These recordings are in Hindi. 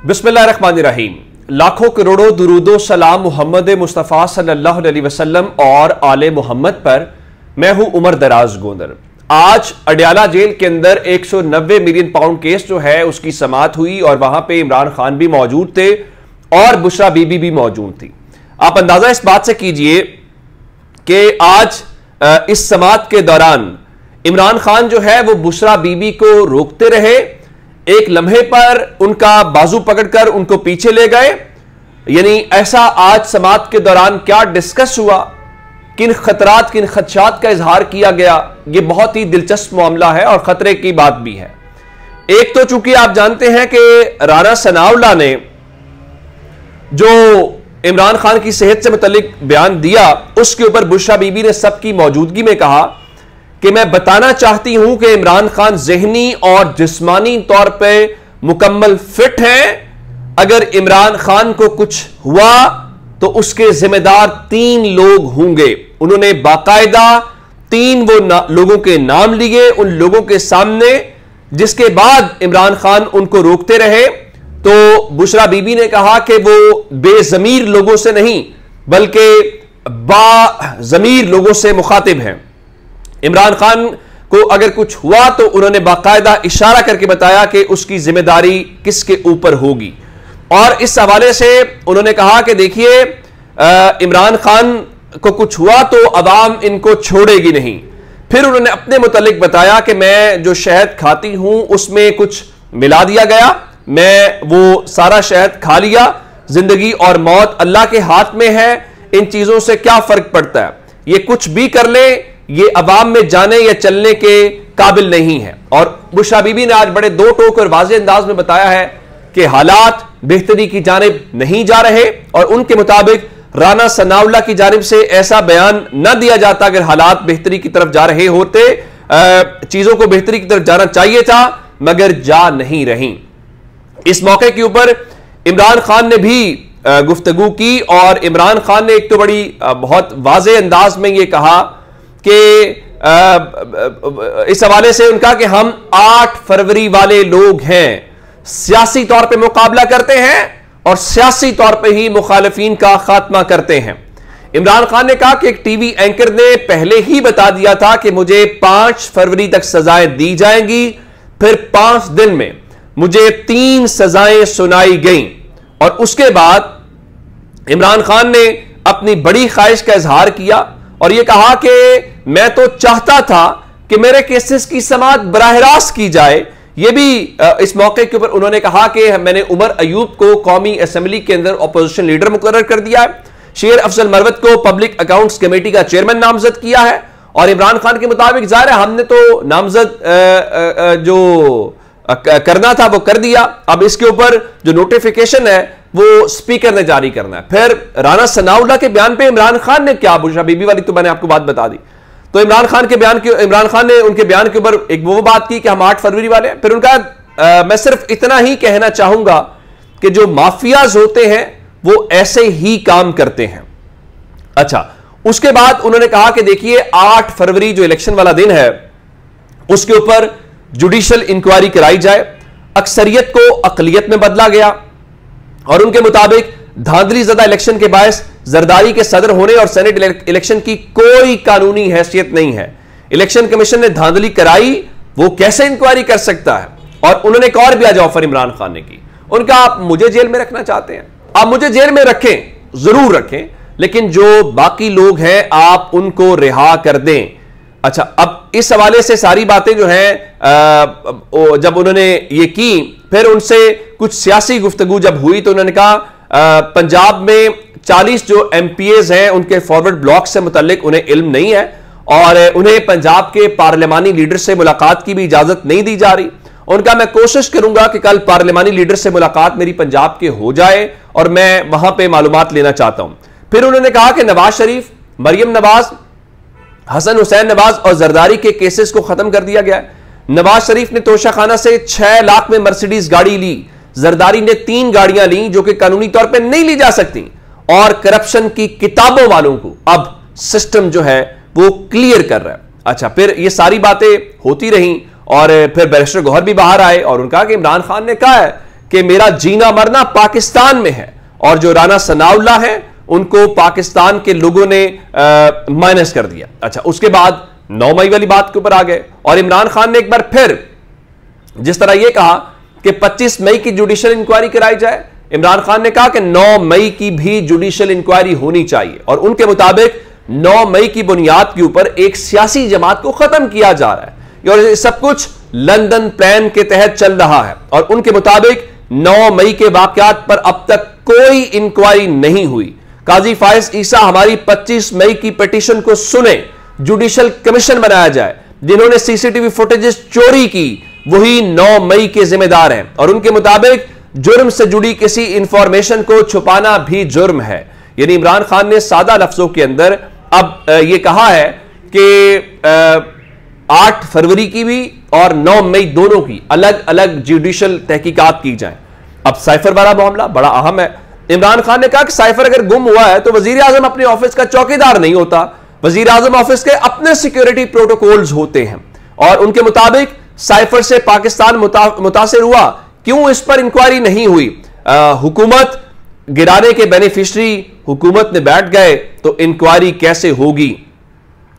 बिस्मिल्लाहिर्रहमानिर्रहीम। लाखों करोड़ों दुरूदो सलाम मोहम्मद मुस्तफ़ा सल्लल्लाहु अलैहि वसल्लम और आले मोहम्मद पर। मैं हूं उमर दराज गोंदर। आज अडयाला जेल के अंदर 190 मिलियन पाउंड केस जो है उसकी समाअत हुई और वहां पे इमरान खान भी मौजूद थे और बुशरा बीबी भी मौजूद थी। आप अंदाजा इस बात से कीजिए कि आज इस समाअत के दौरान इमरान खान जो है वो बुशरा बीबी को रोकते रहे, एक लम्हे पर उनका बाजू पकड़कर उनको पीछे ले गए। यानी ऐसा आज समाअत के दौरान क्या डिस्कस हुआ, किन खतरात किन खदशात का इजहार किया गया, यह बहुत ही दिलचस्प मामला है और खतरे की बात भी है। एक तो चूंकि आप जानते हैं कि राना सनाउल्लाह ने जो इमरान खान की सेहत से मुतल्लिक बयान दिया उसके ऊपर बुशरा बीबी ने सबकी मौजूदगी में कहा कि मैं बताना चाहती हूं कि इमरान खान ज़हनी और जिस्मानी तौर पे मुकम्मल फिट हैं। अगर इमरान खान को कुछ हुआ तो उसके जिम्मेदार 3 लोग होंगे। उन्होंने बाकायदा 3 लोगों के नाम लिए उन लोगों के सामने, जिसके बाद इमरान खान उनको रोकते रहे। तो बुशरा बीबी ने कहा कि वो बेजमीर लोगों से नहीं बल्कि बाजमीर लोगों से मुखातिब हैं। इमरान खान को अगर कुछ हुआ तो उन्होंने बाकायदा इशारा करके बताया कि उसकी जिम्मेदारी किसके ऊपर होगी। और इस हवाले से उन्होंने कहा कि देखिए, इमरान खान को कुछ हुआ तो अवाम इनको छोड़ेगी नहीं। फिर उन्होंने अपने मुतालिक बताया कि मैं जो शहद खाती हूं उसमें कुछ मिला दिया गया, मैं वो सारा शहद खा लिया। जिंदगी और मौत अल्लाह के हाथ में है, इन चीजों से क्या फर्क पड़ता है, ये कुछ भी कर ले, ये अवाम में जाने या चलने के काबिल नहीं है। और बुशरा बीबी ने आज बड़े दो टोक और वाज़ेह अंदाज में बताया है कि हालात बेहतरी की जानिब नहीं जा रहे और उनके मुताबिक राना सनाउल्लाह की जानिब से ऐसा बयान न दिया जाता अगर हालात बेहतरी की तरफ जा रहे होते। चीजों को बेहतरी की तरफ जाना चाहिए था मगर जा नहीं रही। इस मौके के ऊपर इमरान खान ने भी गुफ्तगू की और इमरान खान ने एक तो बड़ी बहुत वाज़ेह अंदाज में यह कहा कि इस हवाले से उनका कि हम 8 फरवरी वाले लोग हैं, सियासी तौर पे मुकाबला करते हैं और सियासी तौर पे ही मुखालिफिन का खात्मा करते हैं। इमरान खान ने कहा कि एक टीवी एंकर ने पहले ही बता दिया था कि मुझे 5 फरवरी तक सजाएं दी जाएंगी, फिर 5 दिन में मुझे 3 सजाएं सुनाई गईं और उसके बाद इमरान खान ने अपनी बड़ी ख्वाहिश का इजहार किया और यह कहा कि मैं तो चाहता था कि मेरे केसेस की समाअत बराह रास्त की जाए। यह भी इस मौके के ऊपर उन्होंने कहा कि मैंने उमर अयूब को कौमी असेंबली के अंदर अपोजिशन लीडर मुकर्रर कर दिया है, शेर अफजल मरवत को पब्लिक अकाउंट्स कमेटी का चेयरमैन नामजद किया है। और इमरान खान के मुताबिक जाहिर है हमने तो नामजद जो करना था वो कर दिया, अब इसके ऊपर जो नोटिफिकेशन है वो स्पीकर ने जारी करना है। फिर राना सनाउल्लाह के बयान पे इमरान खान ने क्या, बुशरा बीबी वाली तो मैंने आपको बात बता दी। तो इमरान खान ने उनके बयान के ऊपर एक वो बात की कि हम 8 फरवरी वाले हैं। फिर उनका मैं सिर्फ इतना ही कहना चाहूंगा कि जो माफियाज होते हैं वो ऐसे ही काम करते हैं। अच्छा, उसके बाद उन्होंने कहा कि देखिए 8 फरवरी जो इलेक्शन वाला दिन है उसके ऊपर जुडिशियल इंक्वायरी कराई जाए। अक्सरियत को अकलियत में बदला गया और उनके मुताबिक धांधली ज़दा इलेक्शन के बायस जरदारी के सदर होने और सेनेट इलेक्शन की कोई कानूनी हैसियत नहीं है। इलेक्शन कमीशन ने धांधली कराई, वो कैसे इंक्वायरी कर सकता है। और उन्होंने एक और भी आज ऑफर इमरान खान ने की, उनका आप मुझे जेल में रखना चाहते हैं, आप मुझे जेल में रखें, जरूर रखें, लेकिन जो बाकी लोग हैं आप उनको रिहा कर दें। अच्छा, अब इस हवाले से सारी बातें जो हैं जब उन्होंने ये की, फिर उनसे कुछ सियासी गुफ्तगू जब हुई तो उन्होंने कहा पंजाब में 40 जो एमपीएज हैं उनके फॉरवर्ड ब्लॉक से मुतल्लिक उन्हें इल्म नहीं है और उन्हें पंजाब के पार्लिमानी लीडर से मुलाकात की भी इजाजत नहीं दी जा रही। उनका मैं कोशिश करूंगा कि कल पार्लिमानी लीडर से मुलाकात मेरी पंजाब के हो जाए और मैं वहां पर मालूमात लेना चाहता हूं। फिर उन्होंने कहा कि नवाज शरीफ, मरियम नवाज, हसन हुसैन नवाज और जरदारी के केसेस को खत्म कर दिया गया है। नवाज शरीफ ने तोशाखाना से 6 लाख में मर्सिडीज गाड़ी ली, जरदारी ने 3 गाड़ियां ली जो कि कानूनी तौर पे नहीं ली जा सकती। और करप्शन की किताबों वालों को अब सिस्टम जो है वो क्लियर कर रहा है। अच्छा, फिर ये सारी बातें होती रहीं और फिर बैरिस्टर गौहर भी बाहर आए और उनका कि इमरान खान ने कहा है कि मेरा जीना मरना पाकिस्तान में है, और जो राना सनाउल्लाह है उनको पाकिस्तान के लोगों ने माइनस कर दिया। अच्छा, उसके बाद 9 मई वाली बात के ऊपर आ गए और इमरान खान ने एक बार फिर जिस तरह यह कहा कि 25 मई की जुडिशियल इंक्वायरी कराई जाए, इमरान खान ने कहा कि 9 मई की भी जुडिशियल इंक्वायरी होनी चाहिए, और उनके मुताबिक 9 मई की बुनियाद के ऊपर एक सियासी जमात को खत्म किया जा रहा है और सब कुछ लंदन प्लान के तहत चल रहा है। और उनके मुताबिक 9 मई के वाकयात पर अब तक कोई इंक्वायरी नहीं हुई। काजी फाइज ईसा हमारी 25 मई की पिटीशन को सुने, जुडिशियल कमीशन बनाया जाए, जिन्होंने सीसीटीवी फुटेजेस चोरी की वही 9 मई के जिम्मेदार हैं, और उनके मुताबिक जुर्म से जुड़ी किसी इंफॉर्मेशन को छुपाना भी जुर्म है। यानी इमरान खान ने सादा लफ्जों के अंदर अब यह कहा है कि 8 फरवरी की भी और 9 मई दोनों की अलग अलग जुडिशियल तहकीकात की जाए। अब साइफर वाला मामला बड़ा अहम है। इमरान खान ने कहा कि साइफर अगर गुम हुआ है तो वजीर आजम अपने ऑफिस का चौकीदार नहीं होता, वजीर आजम ऑफिस के अपने सिक्योरिटी प्रोटोकॉल्स होते हैं, और उनके मुताबिक साइफर से पाकिस्तान मुतासिर हुआ, क्यों इस पर इंक्वायरी नहीं हुई? हुकूमत गिराने के बेनिफिशरी हुकूमत ने बैठ गए तो इंक्वायरी कैसे होगी?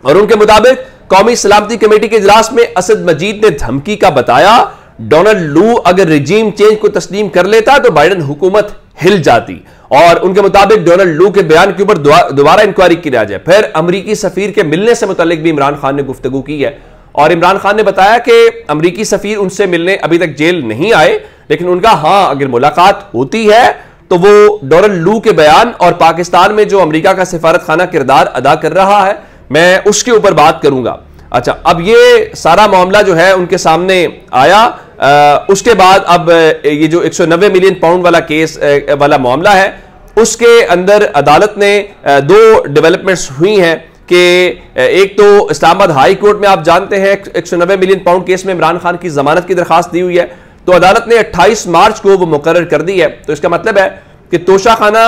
और उनके मुताबिक कौमी सलामती कमेटी के इजलास में असद मजीद ने धमकी का बताया, डोनाल्ड लू अगर रिजीम चेंज को तस्लीम कर लेता तो बाइडन हुकूमत हिल जाती, और उनके मुताबिक डोनाल्ड लू के बयान के ऊपर दोबारा इंक्वायरी की जाए। फिर अमरीकी सफीर के मिलने से मुतालिक भी इमरान खान ने गुफ्तगू की है, और इमरान खान ने बताया कि अमरीकी सफीर उनसे मिलने अभी तक जेल नहीं आए, लेकिन उनका हाँ अगर मुलाकात होती है तो वो डोनाल्ड लू के बयान और पाकिस्तान में जो अमेरिका का सिफारत खाना किरदार अदा कर रहा है, मैं उसके ऊपर बात करूंगा। अच्छा, अब ये सारा मामला जो है उनके सामने आया, उसके बाद अब ये जो 190 मिलियन पाउंड वाला केस वाला मामला है, उसके अंदर अदालत ने 2 डेवलपमेंट्स हुई हैं कि एक तो इस्लामाबाद हाई कोर्ट में आप जानते हैं 190 मिलियन पाउंड केस में इमरान खान की जमानत की दरखास्त दी हुई है, तो अदालत ने 28 मार्च को वो मुकर्रर कर दी है। तो इसका मतलब है कि तोशाखाना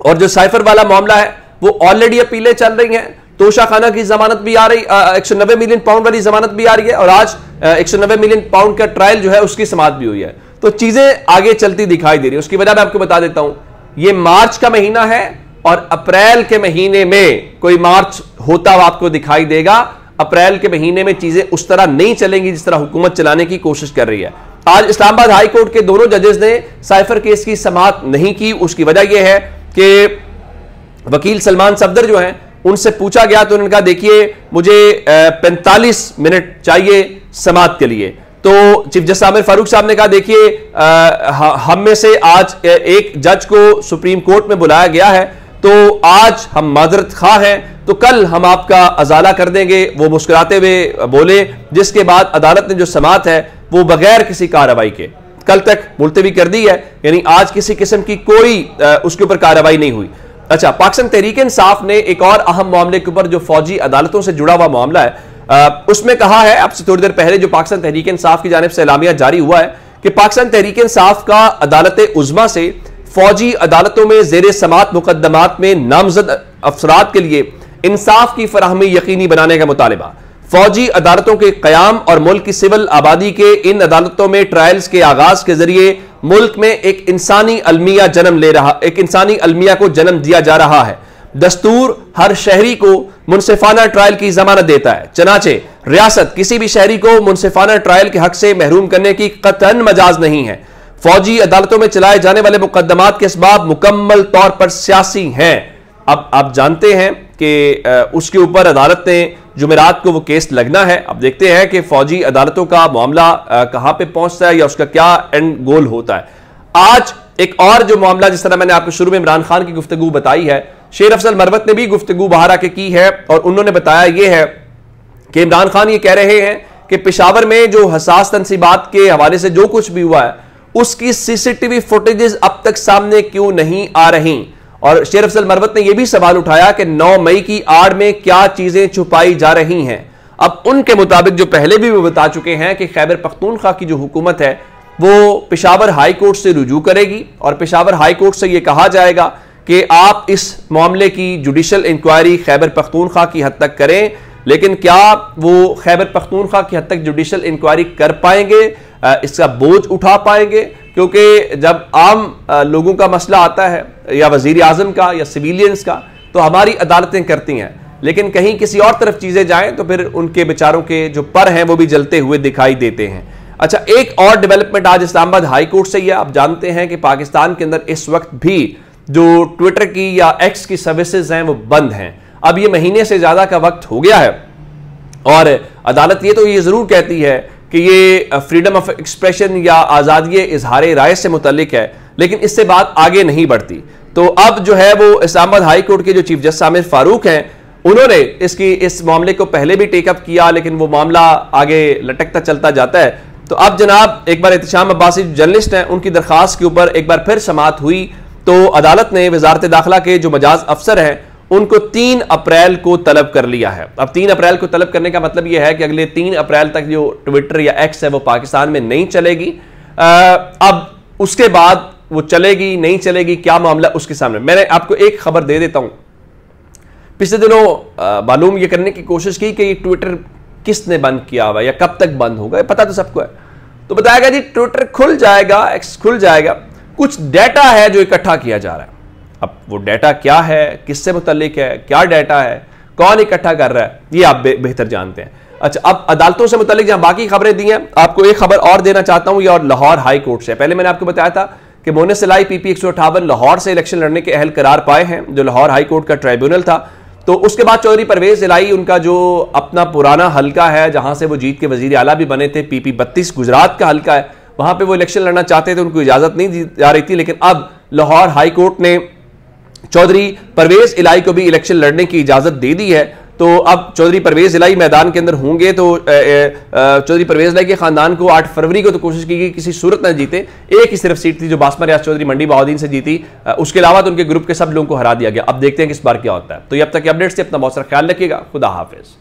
और जो साइफर वाला मामला है वो ऑलरेडी अपीलें चल रही हैं, तोशाखाना की जमानत भी आ रही, 190 मिलियन पाउंड वाली जमानत भी आ रही है, और आज 190 मिलियन पाउंड का ट्रायल जो है उसकी समाअत भी हुई है। तो चीजें आगे चलती दिखाई दे रही है। उसकी वजह मैं आपको बता देता हूं, ये मार्च का महीना है और अप्रैल के महीने में कोई मार्च होता हुआ आपको दिखाई देगा। अप्रैल के महीने में चीजें उस तरह नहीं चलेंगी जिस तरह हुकूमत चलाने की कोशिश कर रही है। आज इस्लामाबाद हाई कोर्ट के दोनों जजेस ने साइफर केस की समाअत नहीं की। उसकी वजह यह है कि वकील सलमान सफदर जो हैं उनसे पूछा गया तो उन्होंने कहा देखिए मुझे 45 मिनट चाहिए समाअत के लिए। तो चीफ जस्टिस आमिर फारूक साहब ने कहा देखिए हम में से आज एक जज को सुप्रीम कोर्ट में बुलाया गया है, तो आज हम माजरत खा हैं, तो कल हम आपका अजाला कर देंगे। वो मुस्कुराते हुए बोले, जिसके बाद अदालत ने जो समाअत है वो बगैर किसी कार्रवाई के कल तक मुलतवी कर दी है। यानी आज किसी किस्म की कोई उसके ऊपर कार्रवाई नहीं हुई। अच्छा, पाकिस्तान तहरीक इंसाफ ने एक और अहम मामले के ऊपर जो फौजी अदालतों से जुड़ा हुआ मामला है उसमें कहा है, अब से थोड़ी देर पहले जो पाकिस्तान तहरीक इंसाफ की जानिब से एलामिया जारी हुआ है कि पाकिस्तान तहरीक इंसाफ का अदालत उज़्मा से फौजी अदालतों में जेर समाअत मुकदमात में नामजद अफसरात के लिए इंसाफ की फराहमी यकीनी बनाने का मुतालिबा। फौजी अदालतों के कयाम और मुल्क की सिविल आबादी के इन अदालतों में ट्रायल्स के आगाज के जरिए मुल्क में एक इंसानी अलमिया को जन्म दिया जा रहा है। दस्तूर हर शहरी को मुनसिफाना ट्रायल की जमानत देता है, चनाचे रियासत किसी भी शहरी को मुनसिफाना ट्रायल के हक से महरूम करने की कतन मजाज नहीं है। फौजी अदालतों में चलाए जाने वाले मुकदमात के असबाब मुकम्मल तौर पर सियासी हैं। अब आप जानते हैं कि उसके ऊपर अदालत ने जुमेरात को वो केस लगना है। अब देखते हैं कि फौजी अदालतों का मामला कहां पे पहुंचता है या उसका क्या एंड गोल होता है। आज एक और जो मामला, जिस तरह मैंने आपको शुरू में इमरान खान की गुफ्तगू बताई है, शेर अफजल मरवत ने भी गुफ्तगू बाहर आके की है और उन्होंने बताया यह है कि इमरान खान ये कह रहे हैं कि पेशावर में जो हसास तनसीबात के हवाले से जो कुछ भी हुआ है उसकी सीसीटीवी फुटेजेस अब तक सामने क्यों नहीं आ रही। और शेर अफजल मरवत ने यह भी सवाल उठाया कि 9 मई की आड़ में क्या चीजें छुपाई जा रही हैं। अब उनके मुताबिक जो पहले भी वो बता चुके हैं कि खैबर पख्तूनख्वा की जो हुकूमत है वो पेशावर हाई कोर्ट से रुजू करेगी और पेशावर हाई कोर्ट से यह कहा जाएगा कि आप इस मामले की जुडिशियल इंक्वायरी खैबर पख्तूनख्वा की हद तक करें। लेकिन क्या वो खैबर पख्तूनख्वा की हद तक जुडिशियल इंक्वायरी कर पाएंगे इसका बोझ उठा पाएंगे? क्योंकि जब आम लोगों का मसला आता है या वजीर आजम का या सिविलियंस का, तो हमारी अदालतें करती हैं, लेकिन कहीं किसी और तरफ चीजें जाएं तो फिर उनके बेचारों के जो पर हैं वो भी जलते हुए दिखाई देते हैं। अच्छा, एक और डेवलपमेंट आज इस्लामाबाद हाई कोर्ट से ही है। आप जानते हैं कि पाकिस्तान के अंदर इस वक्त भी जो ट्विटर की या एक्स की सर्विसेज हैं वो बंद हैं। अब ये महीने से ज्यादा का वक्त हो गया है और अदालत ये जरूर कहती है कि ये फ्रीडम ऑफ एक्सप्रेशन या आज़ादी इजहार राय से मुतल्लिक है, लेकिन इससे बात आगे नहीं बढ़ती। तो अब जो है वो इस्लामाबाद हाई कोर्ट के जो चीफ जस्टिस आमिर फारूक हैं, उन्होंने इस मामले को पहले भी टेकअप किया, लेकिन वो मामला आगे लटकता चलता जाता है। तो अब जनाब एक बार एहतशाम अब्बासी जर्नलिस्ट हैं, उनकी दरखास्त के ऊपर एक बार फिर समाअत हुई, तो अदालत ने वजारत दाखिला के जो मजाज अफसर हैं उनको 3 अप्रैल को तलब कर लिया है। अब 3 अप्रैल को तलब करने का मतलब यह है कि अगले 3 अप्रैल तक जो ट्विटर या एक्स है वो पाकिस्तान में नहीं चलेगी। अब उसके बाद वो चलेगी नहीं चलेगी, क्या मामला उसके सामने। मैंने आपको एक खबर दे देता हूं। पिछले दिनों मालूम ये करने की कोशिश की कि ये ट्विटर किसने बंद किया हुआ या कब तक बंद होगा, पता तो सबको है। तो बताया गया जी ट्विटर खुल जाएगा, एक्स खुल जाएगा, कुछ डाटा है जो इकट्ठा किया जा रहा है। अब वो डाटा क्या है, किससे मुतल्लिक है, क्या डाटा है, कौन इकट्ठा कर रहा है, ये आप बेहतर जानते हैं। अच्छा, अब अदालतों से मुतल्लिक जहां बाकी खबरें दी हैं, आपको एक खबर और देना चाहता हूं, ये और लाहौर हाई कोर्ट से। पहले मैंने आपको बताया था कि मोनिस इलाई PP 158 लाहौर से इलेक्शन लड़ने के अहल करार पाए हैं, जो लाहौर हाई कोर्ट का ट्राइब्यूनल था। तो उसके बाद चौधरी परवेज इलाई, उनका जो अपना पुराना हल्का है जहां से वो जीत के वजीर आला भी बने थे, PP 32 गुजरात का हल्का है, वहां पे वो इलेक्शन लड़ना चाहते थे, उनको इजाजत नहीं दी जा रही थी। लेकिन अब लाहौर हाई कोर्ट ने चौधरी परवेज इलाई को भी इलेक्शन लड़ने की इजाजत दे दी है। तो अब चौधरी परवेज इलाई मैदान के अंदर होंगे। तो चौधरी परवेज इलाई के खानदान को 8 फरवरी को तो कोशिश की गई किसी सूरत में जीते, एक ही सिर्फ सीट थी जो बासमा रियाज चौधरी मंडी बहाउद्दीन से जीती, उसके अलावा तो उनके ग्रुप के सब लोगों को हरा दिया गया। अब देखते हैं किस बार क्या होता है। तो ये अब तक के अपडेट्स से अपना बहुत सारा ख्याल रखिएगा। खुदा हाफिज।